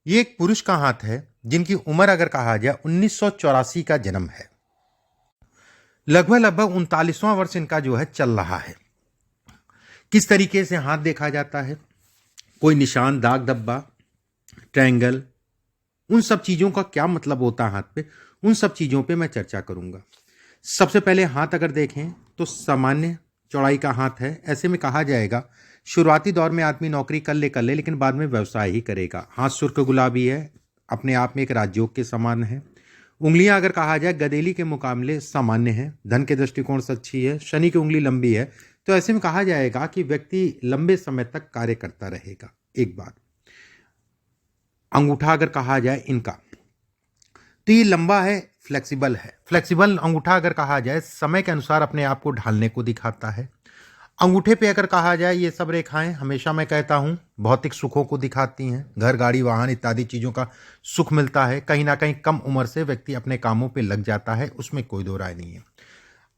ये एक पुरुष का हाथ है जिनकी उम्र अगर कहा जाए 1984 का जन्म है। लगभग लगभग 39वां वर्ष इनका जो है चल रहा है। किस तरीके से हाथ देखा जाता है, कोई निशान, दाग धब्बा, ट्रायंगल, उन सब चीज़ों का क्या मतलब होता है हाथ पे, उन सब चीज़ों पे मैं चर्चा करूंगा। सबसे पहले हाथ अगर देखें तो सामान्य चौड़ाई का हाथ है। ऐसे में कहा जाएगा शुरुआती दौर में आदमी नौकरी कर ले लेकिन बाद में व्यवसाय ही करेगा। हाथ सुर्ख गुलाबी है, अपने आप में एक राजयोग के समान है। उंगलियां अगर कहा जाए गदेली के मुकाबले सामान्य है, धन के दृष्टिकोण से अच्छी है। शनि की उंगली लंबी है, तो ऐसे में कहा जाएगा कि व्यक्ति लंबे समय तक कार्य करता रहेगा। एक बात, अंगूठा अगर कहा जाए इनका, तो ये लंबा है, फ्लेक्सिबल है। फ्लेक्सिबल अंगूठा अगर कहा जाए समय के अनुसार अपने आप को ढालने को दिखाता है। अंगूठे पे अगर कहा जाए ये सब रेखाएं हमेशा मैं कहता हूं भौतिक सुखों को दिखाती हैं। घर, गाड़ी, वाहन इत्यादि चीज़ों का सुख मिलता है। कहीं ना कहीं कम उम्र से व्यक्ति अपने कामों पे लग जाता है, उसमें कोई दो राय नहीं है।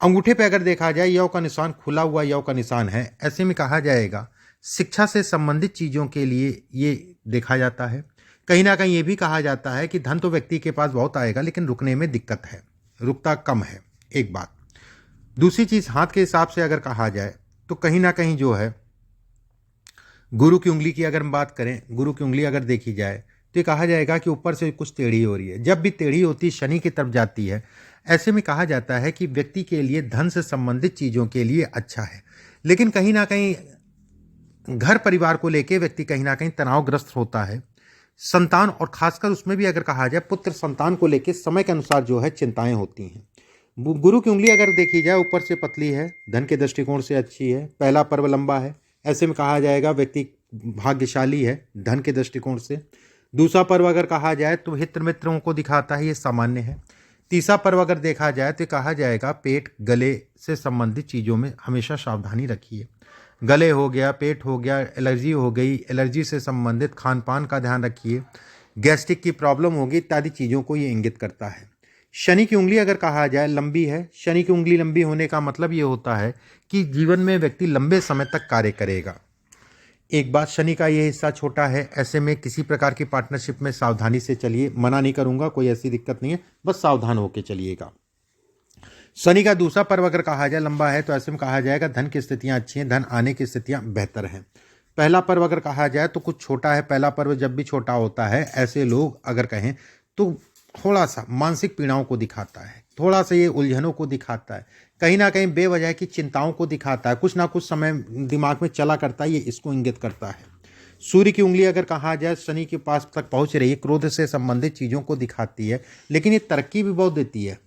अंगूठे पे अगर देखा जाए यव का निशान, खुला हुआ यव का निशान है। ऐसे में कहा जाएगा शिक्षा से संबंधित चीज़ों के लिए ये देखा जाता है। कहीं ना कहीं ये भी कहा जाता है कि धन तो व्यक्ति के पास बहुत आएगा लेकिन रुकने में दिक्कत है, रुकता कम है। एक बात। दूसरी चीज़, हाथ के हिसाब से अगर कहा जाए तो कहीं ना कहीं जो है गुरु की उंगली की अगर हम बात करें, गुरु की उंगली अगर देखी जाए तो ये कहा जाएगा कि ऊपर से कुछ टेढ़ी हो रही है। जब भी टेढ़ी होती है शनि की तरफ जाती है। ऐसे में कहा जाता है कि व्यक्ति के लिए धन से संबंधित चीज़ों के लिए अच्छा है, लेकिन कहीं ना कहीं घर परिवार को लेके व्यक्ति कहीं ना कहीं तनावग्रस्त होता है। संतान, और खासकर उसमें भी अगर कहा जाए पुत्र संतान को लेके समय के अनुसार जो है चिंताएं होती हैं। गुरु की उंगली अगर देखी जाए ऊपर से पतली है, धन के दृष्टिकोण से अच्छी है। पहला पर्व लंबा है, ऐसे में कहा जाएगा व्यक्ति भाग्यशाली है धन के दृष्टिकोण से। दूसरा पर्व अगर कहा जाए तो हित मित्रों को दिखाता है, ये सामान्य है। तीसरा पर्व अगर देखा जाए तो कहा जाएगा पेट, गले से संबंधित चीज़ों में हमेशा सावधानी रखिए। गले हो गया, पेट हो गया, एलर्जी हो गई, एलर्जी से संबंधित खान पान का ध्यान रखिए। गैस्ट्रिक की प्रॉब्लम होगी, इत्यादि चीज़ों को ये इंगित करता है। शनि की उंगली अगर कहा जाए लंबी है। शनि की उंगली लंबी होने का मतलब ये होता है कि जीवन में व्यक्ति लंबे समय तक कार्य करेगा। एक बात, शनि का ये हिस्सा छोटा है, ऐसे में किसी प्रकार की पार्टनरशिप में सावधानी से चलिए। मना नहीं करूंगा, कोई ऐसी दिक्कत नहीं है, बस सावधान होकर चलिएगा। शनि का दूसरा पर्व अगर कहा जाए लंबा है, तो ऐसे में कहा जाएगा धन की स्थितियां अच्छी हैं, धन आने की स्थितियां बेहतर हैं। पहला पर्व अगर कहा जाए तो कुछ छोटा है। पहला पर्व जब भी छोटा होता है, ऐसे लोग अगर कहें तो थोड़ा सा मानसिक पीड़ाओं को दिखाता है, थोड़ा सा ये उलझनों को दिखाता है, कहीं ना कहीं बेवजह की चिंताओं को दिखाता है। कुछ ना कुछ समय दिमाग में चला करता है, ये इसको इंगित करता है। सूर्य की उंगली अगर कहा जाए शनि के पास तक पहुंच रही है, क्रोध से संबंधित चीज़ों को दिखाती है, लेकिन ये तरक्की भी बहुत देती है।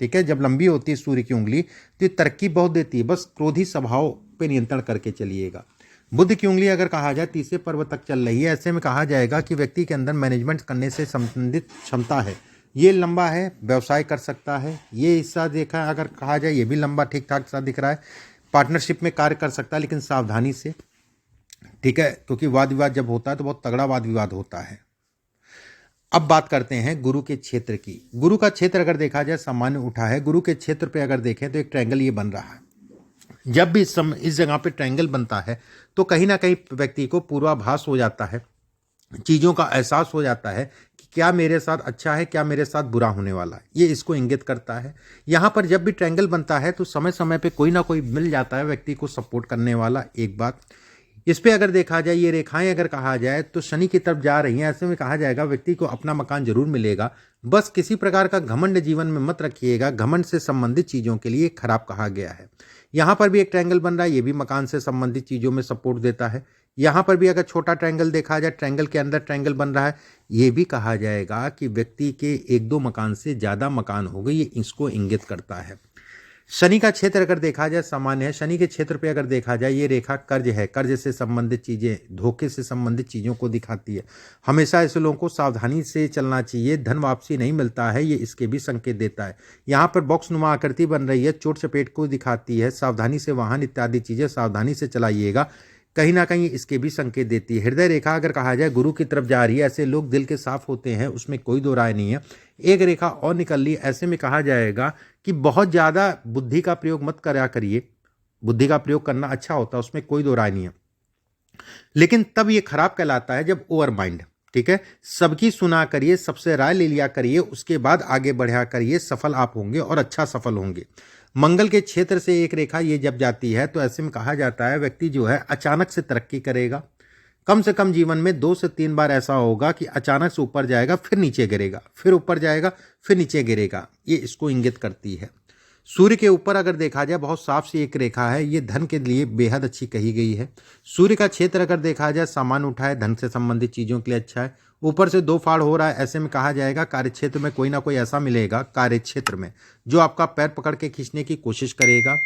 ठीक है, जब लंबी होती है सूर्य की उंगली तो ये तरक्की बहुत देती है, बस क्रोधी स्वभाव पे नियंत्रण करके चलिएगा। बुध की उंगली अगर कहा जाए तीसरे पर्व तक चल रही है। ऐसे में कहा जाएगा कि व्यक्ति के अंदर मैनेजमेंट करने से संबंधित क्षमता है, ये लंबा है, व्यवसाय कर सकता है। ये हिस्सा देखा अगर कहा जाए ये भी लंबा ठीक ठाक सा दिख रहा है। पार्टनरशिप में कार्य कर सकता है लेकिन सावधानी से, ठीक है, क्योंकि वाद विवाद जब होता है तो बहुत तगड़ा वाद विवाद होता है। अब बात करते हैं गुरु के क्षेत्र की। गुरु का क्षेत्र अगर देखा जाए सामान्य उठा है। गुरु के क्षेत्र पे अगर देखें तो एक ट्रायंगल ये बन रहा है। जब भी इस जगह पे ट्रायंगल बनता है तो कहीं ना कहीं व्यक्ति को पूर्वाभास हो जाता है, चीज़ों का एहसास हो जाता है कि क्या मेरे साथ अच्छा है, क्या मेरे साथ बुरा होने वाला है, ये इसको इंगित करता है। यहाँ पर जब भी ट्रायंगल बनता है तो समय समय पे कोई ना कोई मिल जाता है व्यक्ति को सपोर्ट करने वाला। एक बात, इस पे अगर देखा जाए ये रेखाएं अगर कहा जाए तो शनि की तरफ जा रही हैं। ऐसे में कहा जाएगा व्यक्ति को अपना मकान जरूर मिलेगा, बस किसी प्रकार का घमंड जीवन में मत रखिएगा। घमंड से संबंधित चीज़ों के लिए खराब कहा गया है। यहाँ पर भी एक ट्रायंगल बन रहा है, ये भी मकान से संबंधित चीज़ों में सपोर्ट देता है। यहाँ पर भी अगर छोटा ट्रायंगल देखा जाए, ट्रायंगल के अंदर ट्रायंगल बन रहा है, ये भी कहा जाएगा कि व्यक्ति के एक दो मकान से ज़्यादा मकान हो गए, ये इसको इंगित करता है। शनि का क्षेत्र अगर देखा जाए सामान्य है। शनि के क्षेत्र पे अगर देखा जाए ये रेखा कर्ज है, कर्ज से संबंधित चीज़ें, धोखे से संबंधित चीज़ों को दिखाती है। हमेशा ऐसे लोगों को सावधानी से चलना चाहिए, धन वापसी नहीं मिलता है, ये इसके भी संकेत देता है। यहाँ पर बॉक्स नुमा आकृति बन रही है, चोट चपेट को दिखाती है। सावधानी से वाहन इत्यादि चीज़ें सावधानी से चलाइएगा, कहीं ना कहीं इसके भी संकेत देती है। हृदय रेखा अगर कहा जाए गुरु की तरफ जा रही है। ऐसे लोग दिल के साफ होते हैं, उसमें कोई दो राय नहीं है। एक रेखा और निकल ली, ऐसे में कहा जाएगा कि बहुत ज़्यादा बुद्धि का प्रयोग मत करा करिए। बुद्धि का प्रयोग करना अच्छा होता है, उसमें कोई दो राय नहीं है, लेकिन तब ये खराब कहलाता है जब ओवर माइंड, ठीक है, सबकी सुना करिए, सबसे राय ले लिया करिए, उसके बाद आगे बढ़ा करिए, सफल आप होंगे और अच्छा सफल होंगे। मंगल के क्षेत्र से एक रेखा ये जब जाती है तो ऐसे में कहा जाता है व्यक्ति जो है अचानक से तरक्की करेगा। कम से कम जीवन में 2 से 3 बार ऐसा होगा कि अचानक से ऊपर जाएगा, फिर नीचे गिरेगा, फिर ऊपर जाएगा, फिर नीचे गिरेगा। ये इसको इंगित करती है। सूर्य के ऊपर अगर देखा जाए बहुत साफ सी एक रेखा है, ये धन के लिए बेहद अच्छी कही गई है। सूर्य का क्षेत्र अगर देखा जाए सामान उठाए, धन से संबंधित चीजों के लिए अच्छा है। ऊपर से 2 फाड़ हो रहा है, ऐसे में कहा जाएगा कार्य क्षेत्र में कोई ना कोई ऐसा मिलेगा कार्य क्षेत्र में जो आपका पैर पकड़ के खींचने की कोशिश करेगा।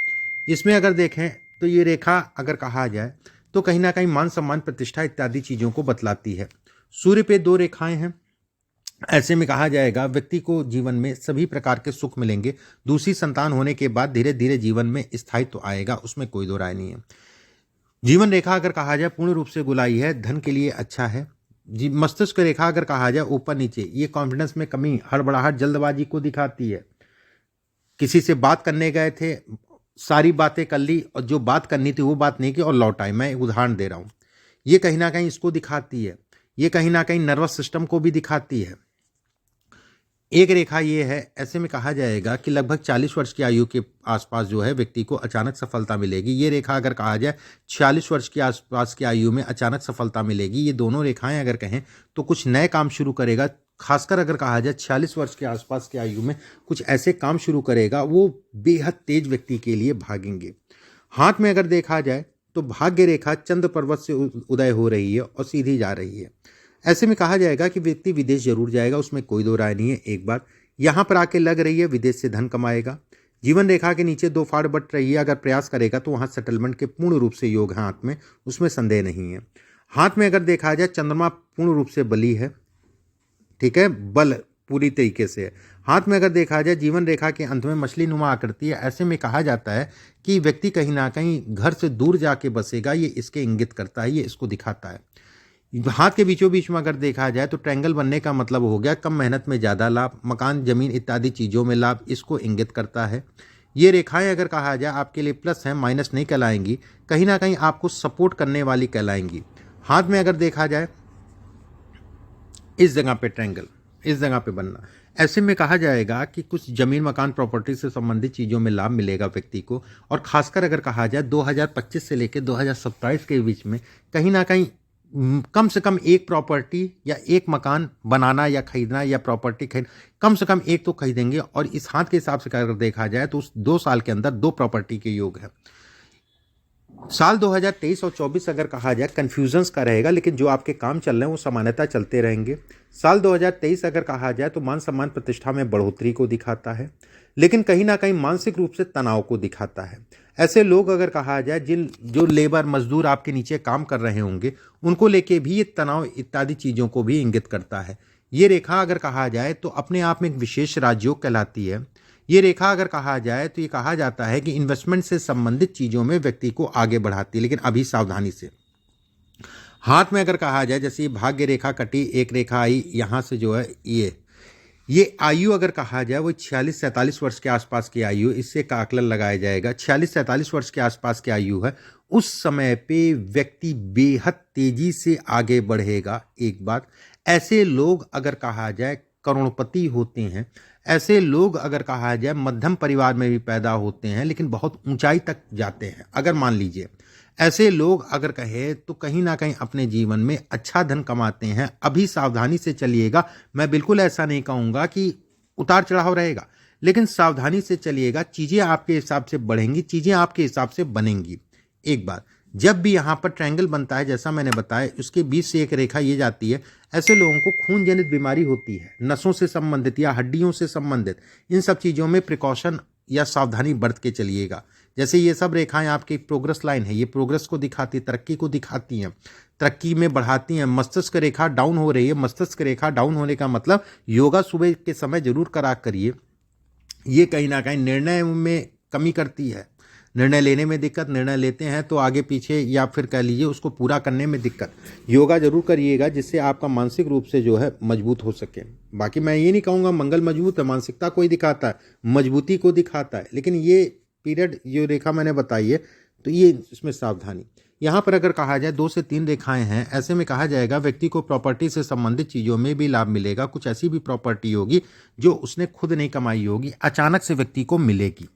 इसमें अगर देखें तो ये रेखा अगर कहा जाए तो कहीं ना कहीं मान सम्मान प्रतिष्ठा इत्यादि चीजों को बतलाती है। सूर्य पे 2 रेखाएं हैं, ऐसे में कहा जाएगा व्यक्ति को जीवन में सभी प्रकार के सुख मिलेंगे। दूसरी संतान होने के बाद धीरे धीरे जीवन में स्थायित्व आएगा, उसमें कोई दो राय नहीं है। जीवन रेखा अगर कहा जाए पूर्ण रूप से गुलाई है, धन के लिए अच्छा है। मस्तिष्क रेखा अगर कहा जाए ऊपर नीचे, ये कॉन्फिडेंस में कमी, हड़बड़ाहट, जल्दबाजी को दिखाती है। किसी से बात करने गए थे, सारी बातें कर ली और जो बात करनी थी वो बात नहीं की और लौट आए। मैं एक उदाहरण दे रहा हूं, ये कहीं ना कहीं इसको दिखाती है। ये कहीं ना कहीं नर्वस सिस्टम को भी दिखाती है। एक रेखा ये है, ऐसे में कहा जाएगा कि लगभग 40 वर्ष की आयु के आसपास जो है व्यक्ति को अचानक सफलता मिलेगी। ये रेखा अगर कहा जाए 46 वर्ष के आसपास की आयु में अचानक सफलता मिलेगी। ये दोनों रेखाएं अगर कहें तो कुछ नए काम शुरू करेगा। खासकर अगर कहा जाए 46 वर्ष के आसपास की आयु में कुछ ऐसे काम शुरू करेगा वो बेहद तेज व्यक्ति के लिए भागेंगे। हाथ में अगर देखा जाए तो भाग्य रेखा चंद्र पर्वत से उदय हो रही है और सीधी जा रही है। ऐसे में कहा जाएगा कि व्यक्ति विदेश जरूर जाएगा, उसमें कोई दो राय नहीं है। एक बात यहां पर आके लग रही है, विदेश से धन कमाएगा। जीवन रेखा के नीचे 2 फाड़ बट रही है, अगर प्रयास करेगा तो वहां सेटलमेंट के पूर्ण रूप से योग है हाथ में, उसमें संदेह नहीं है। हाथ में अगर देखा जाए चंद्रमा पूर्ण रूप से बली है, ठीक है, बल पूरी तरीके से है। हाथ में अगर देखा जाए जीवन रेखा के अंत में मछली नुमा आकृति है। ऐसे में कहा जाता है कि व्यक्ति कहीं ना कहीं घर से दूर जाके बसेगा, ये इसके इंगित करता है, ये इसको दिखाता है। हाथ के बीचों बीच में अगर देखा जाए तो ट्रायंगल बनने का मतलब हो गया कम मेहनत में ज़्यादा लाभ, मकान जमीन इत्यादि चीज़ों में लाभ, इसको इंगित करता है। ये रेखाएं अगर कहा जाए आपके लिए प्लस हैं, माइनस नहीं कहलाएंगी, कहीं ना कहीं आपको सपोर्ट करने वाली कहलाएंगी। हाथ में अगर देखा जाए इस जगह पे ट्रायंगल, इस जगह पे बनना, ऐसे में कहा जाएगा कि कुछ जमीन मकान प्रॉपर्टी से संबंधित चीज़ों में लाभ मिलेगा व्यक्ति को। और खासकर अगर कहा जाए 2025 से लेकर 2027 के बीच में कहीं ना कहीं कम से कम एक प्रॉपर्टी या एक मकान बनाना या खरीदना या प्रॉपर्टी खरीद, कम से कम एक तो खरीदेंगे। और इस हाथ के हिसाब से अगर देखा जाए तो उस 2 साल के अंदर 2 प्रॉपर्टी के योग है। साल 2023 और 24 अगर कहा जाए कन्फ्यूजन्स का रहेगा, लेकिन जो आपके काम चल रहे हैं वो सामान्यतः चलते रहेंगे। साल 2023 अगर कहा जाए तो मान सम्मान प्रतिष्ठा में बढ़ोतरी को दिखाता है, लेकिन कहीं ना कहीं मानसिक रूप से तनाव को दिखाता है। ऐसे लोग अगर कहा जाए जो लेबर मजदूर आपके नीचे काम कर रहे होंगे उनको लेके भी ये तनाव इत्यादि चीज़ों को भी इंगित करता है। ये रेखा अगर कहा जाए तो अपने आप में एक विशेष राजयोग कहलाती है। ये रेखा अगर कहा जाए तो ये कहा जाता है कि इन्वेस्टमेंट से संबंधित चीज़ों में व्यक्ति को आगे बढ़ाती है, लेकिन अभी सावधानी से। हाथ में अगर कहा जाए जैसे भाग्य रेखा कटी, एक रेखा आई यहाँ से जो है ये आयु अगर कहा जाए वो 46-47 वर्ष के आसपास की आयु, इससे का आकलन लगाया जाएगा। 46-47 वर्ष के आसपास की आयु है, उस समय पे व्यक्ति बेहद तेजी से आगे बढ़ेगा। एक बात, ऐसे लोग अगर कहा जाए करोड़पति होते हैं, ऐसे लोग अगर कहा जाए मध्यम परिवार में भी पैदा होते हैं लेकिन बहुत ऊंचाई तक जाते हैं। अगर मान लीजिए ऐसे लोग अगर कहे तो कहीं ना कहीं अपने जीवन में अच्छा धन कमाते हैं। अभी सावधानी से चलिएगा, मैं बिल्कुल ऐसा नहीं कहूँगा कि उतार चढ़ाव रहेगा, लेकिन सावधानी से चलिएगा, चीज़ें आपके हिसाब से बढ़ेंगी, चीज़ें आपके हिसाब से बनेंगी। एक बात, जब भी यहाँ पर ट्रायंगल बनता है जैसा मैंने बताया, उसके बीच से एक रेखा ये जाती है, ऐसे लोगों को खून जनित बीमारी होती है, नसों से संबंधित या हड्डियों से संबंधित। इन सब चीज़ों में प्रिकॉशन या सावधानी बरत के चलिएगा। जैसे ये सब रेखाएं आपकी प्रोग्रेस लाइन है, ये प्रोग्रेस को दिखाती, तरक्की को दिखाती हैं, तरक्की में बढ़ाती हैं। मस्तिष्क रेखा डाउन हो रही है, मस्तिष्क रेखा डाउन होने का मतलब योगा सुबह के समय जरूर करा करिए। ये कहीं ना कहीं निर्णय में कमी करती है, निर्णय लेने में दिक्कत, निर्णय लेते हैं तो आगे पीछे या फिर कह लीजिए उसको पूरा करने में दिक्कत। योगा जरूर करिएगा जिससे आपका मानसिक रूप से जो है मजबूत हो सके। बाकी मैं ये नहीं कहूँगा मंगल मजबूत है, मानसिकता को ही दिखाता है, मजबूती को दिखाता है, लेकिन ये पीरियड जो रेखा मैंने बताई है तो ये इसमें सावधानी। यहाँ पर अगर कहा जाए 2 से 3 रेखाएं हैं, ऐसे में कहा जाएगा व्यक्ति को प्रॉपर्टी से संबंधित चीज़ों में भी लाभ मिलेगा। कुछ ऐसी भी प्रॉपर्टी होगी जो उसने खुद नहीं कमाई होगी, अचानक से व्यक्ति को मिलेगी,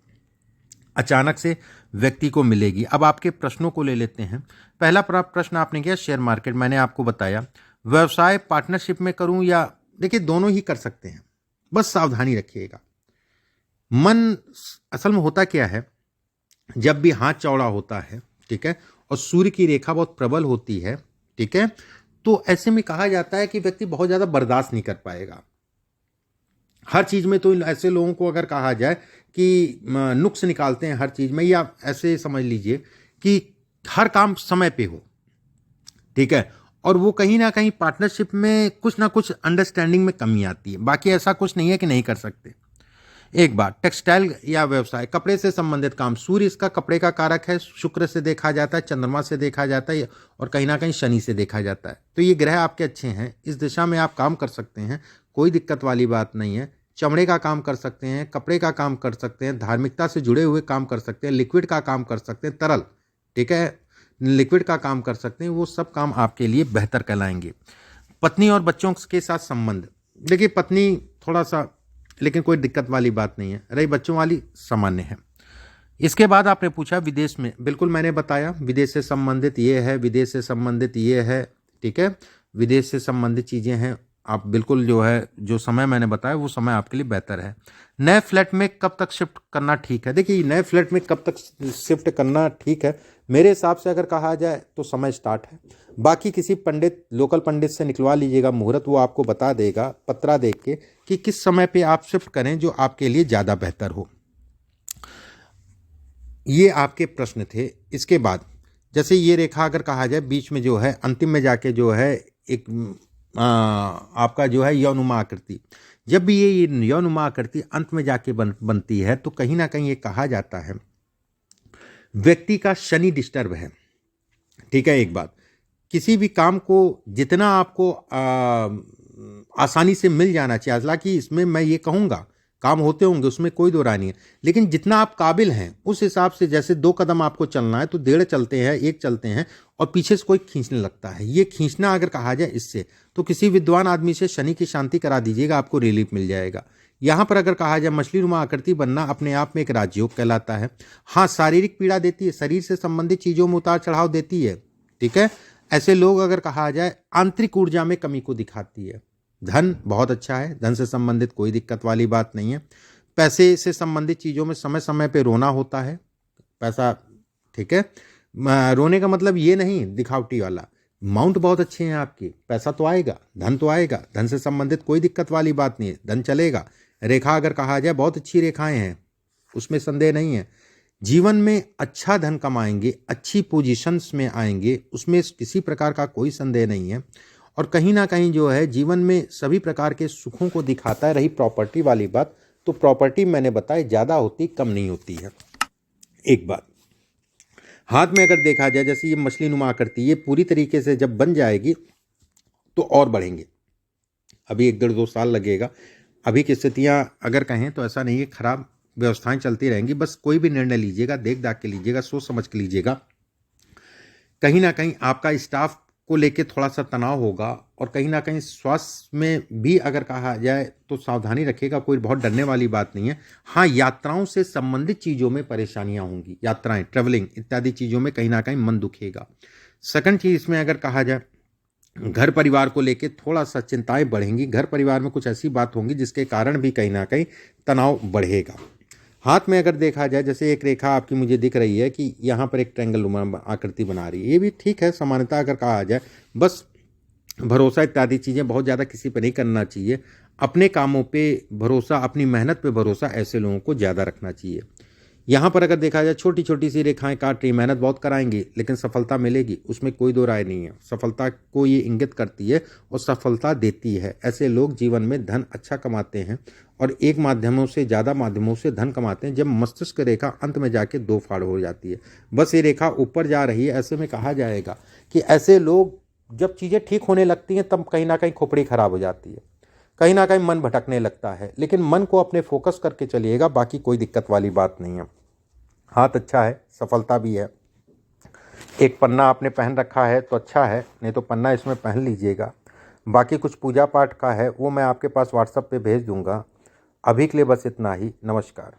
अचानक से व्यक्ति को मिलेगी। अब आपके प्रश्नों को ले लेते हैं। पहला प्रश्न आपने किया शेयर मार्केट, मैंने आपको बताया। व्यवसाय पार्टनरशिप में करूं या, देखिए दोनों ही कर सकते हैं, बस सावधानी रखिएगा। मन असल में होता क्या है, जब भी हाथ चौड़ा होता है, ठीक है, और सूर्य की रेखा बहुत प्रबल होती है, ठीक है, तो ऐसे में कहा जाता है कि व्यक्ति बहुत ज़्यादा बर्दाश्त नहीं कर पाएगा हर चीज़ में। तो ऐसे लोगों को अगर कहा जाए कि नुक्स निकालते हैं हर चीज़ में, या ऐसे समझ लीजिए कि हर काम समय पे हो, ठीक है, और वो कहीं ना कहीं पार्टनरशिप में कुछ ना कुछ अंडरस्टैंडिंग में कमी आती है। बाकी ऐसा कुछ नहीं है कि नहीं कर सकते। एक बात, टेक्सटाइल या व्यवसाय, कपड़े से संबंधित काम, सूर्य इसका कपड़े का कारक है, शुक्र से देखा जाता है, चंद्रमा से देखा जाता है, और कहीं ना कहीं शनि से देखा जाता है। तो ये ग्रह आपके अच्छे हैं, इस दिशा में आप काम कर सकते हैं, कोई दिक्कत वाली बात नहीं है। चमड़े का काम कर सकते हैं, कपड़े का काम कर सकते हैं, धार्मिकता से जुड़े हुए काम कर सकते हैं, लिक्विड का काम कर सकते हैं, तरल, ठीक है, लिक्विड का काम कर सकते हैं, वो सब काम आपके लिए बेहतर कहलाएंगे। पत्नी और बच्चों के साथ संबंध, देखिए पत्नी थोड़ा सा, लेकिन कोई दिक्कत वाली बात नहीं है, रही बच्चों वाली सामान्य है। इसके बाद आपने पूछा विदेश में, बिल्कुल मैंने बताया विदेश से संबंधित ये है, विदेश से संबंधित ये है, ठीक है, विदेश से संबंधित चीज़ें हैं। आप बिल्कुल जो है, जो समय मैंने बताया वो समय आपके लिए बेहतर है। नए फ्लैट में कब तक शिफ्ट करना ठीक है, देखिए नए फ्लैट में कब तक शिफ्ट करना ठीक है, मेरे हिसाब से अगर कहा जाए तो समय स्टार्ट है। बाकी किसी पंडित, लोकल पंडित से निकलवा लीजिएगा मुहूर्त, वो आपको बता देगा पत्रा देख के कि किस समय पे आप शिफ्ट करें जो आपके लिए ज़्यादा बेहतर हो। ये आपके प्रश्न थे। इसके बाद जैसे ये रेखा अगर कहा जाए बीच में जो है, अंतिम में जाके जो है एक आपका जो है यौनुमा आकृति, जब भी ये यौनुमा आकृति अंत में जाके बनती है तो कहीं ना कहीं ये कहा जाता है व्यक्ति का शनि डिस्टर्ब है, ठीक है। एक बात, किसी भी काम को जितना आपको आसानी से मिल जाना चाहिए, हालांकि इसमें मैं ये कहूँगा काम होते होंगे, उसमें कोई दो राय नहीं है, लेकिन जितना आप काबिल हैं उस हिसाब से, जैसे 2 कदम आपको चलना है तो 1.5 चलते हैं, 1 चलते हैं, और पीछे से कोई खींचने लगता है। ये खींचना अगर कहा जाए इससे, तो किसी विद्वान आदमी से शनि की शांति करा दीजिएगा, आपको रिलीफ मिल जाएगा। यहाँ पर अगर कहा जाए मछली नुमा आकृति बनना अपने आप में एक राजयोग कहलाता है। हाँ, शारीरिक पीड़ा देती है, शरीर से संबंधित चीज़ों में उतार चढ़ाव देती है, ठीक है। ऐसे लोग अगर कहा जाए आंतरिक ऊर्जा में कमी को दिखाती है। धन बहुत अच्छा है, धन से संबंधित कोई दिक्कत वाली बात नहीं है। पैसे से संबंधित चीज़ों में समय समय पे रोना होता है, पैसा, ठीक है, रोने का मतलब ये नहीं दिखावटी वाला, माउंट बहुत अच्छे हैं आपके, पैसा तो आएगा, धन तो आएगा, धन से संबंधित कोई दिक्कत वाली बात नहीं है, धन चलेगा। रेखा अगर कहा जाए बहुत अच्छी रेखाएं हैं, उसमें संदेह नहीं है। जीवन में अच्छा धन कमाएंगे, अच्छी पोजीशंस में आएंगे, उसमें किसी प्रकार का कोई संदेह नहीं है। और कहीं ना कहीं जो है जीवन में सभी प्रकार के सुखों को दिखाता है। रही प्रॉपर्टी वाली बात, तो प्रॉपर्टी मैंने बताया ज़्यादा होती कम नहीं होती है। एक बात, हाथ में अगर देखा जाए जैसे ये मछली नुमा आकृति, ये पूरी तरीके से जब बन जाएगी तो और बढ़ेंगे, अभी 1-1.5-2 साल लगेगा। अभी की स्थितियाँ अगर कहें तो ऐसा नहीं है, खराब व्यवस्थाएं चलती रहेंगी। बस कोई भी निर्णय लीजिएगा देख दाख के लीजिएगा, सोच समझ के लीजिएगा। कहीं ना कहीं आपका स्टाफ को लेके थोड़ा सा तनाव होगा, और कहीं ना कहीं स्वास्थ्य में भी अगर कहा जाए तो सावधानी रखिएगा, कोई बहुत डरने वाली बात नहीं है। हाँ, यात्राओं से संबंधित चीज़ों में परेशानियां होंगी, यात्राएं, ट्रेवलिंग इत्यादि चीज़ों में कहीं ना कहीं मन दुखेगा। सेकंड चीज़ इसमें अगर कहा जाए घर परिवार को लेके थोड़ा सा चिंताएं बढ़ेंगी, घर परिवार में कुछ ऐसी बात होंगी जिसके कारण भी कहीं ना कहीं तनाव बढ़ेगा। हाथ में अगर देखा जाए जैसे एक रेखा आपकी मुझे दिख रही है कि यहाँ पर एक ट्रायंगल आकृति बना रही है, ये भी ठीक है। सामान्यतः अगर कहा जाए बस भरोसा इत्यादि चीज़ें बहुत ज़्यादा किसी पर नहीं करना चाहिए। अपने कामों पे भरोसा, अपनी मेहनत पे भरोसा ऐसे लोगों को ज़्यादा रखना चाहिए। यहाँ पर अगर देखा जाए छोटी छोटी सी रेखाएं काट रही, मेहनत बहुत कराएंगी लेकिन सफलता मिलेगी, उसमें कोई दो राय नहीं है। सफलता को ये इंगित करती है और सफलता देती है। ऐसे लोग जीवन में धन अच्छा कमाते हैं और एक माध्यमों से ज़्यादा माध्यमों से धन कमाते हैं। जब मस्तिष्क रेखा अंत में जाके 2 फाड़ हो जाती है, बस ये रेखा ऊपर जा रही है, ऐसे में कहा जाएगा कि ऐसे लोग जब चीज़ें ठीक होने लगती हैं तब कहीं ना कहीं खोपड़ी खराब हो जाती है, कहीं ना कहीं मन भटकने लगता है। लेकिन मन को अपने फोकस करके चलिएगा, बाकी कोई दिक्कत वाली बात नहीं है। हाथ अच्छा है, सफलता भी है। एक पन्ना आपने पहन रखा है तो अच्छा है, नहीं तो पन्ना इसमें पहन लीजिएगा। बाकी कुछ पूजा पाठ का है वो मैं आपके पास व्हाट्सएप पे भेज दूँगा। अभी के लिए बस इतना ही। नमस्कार।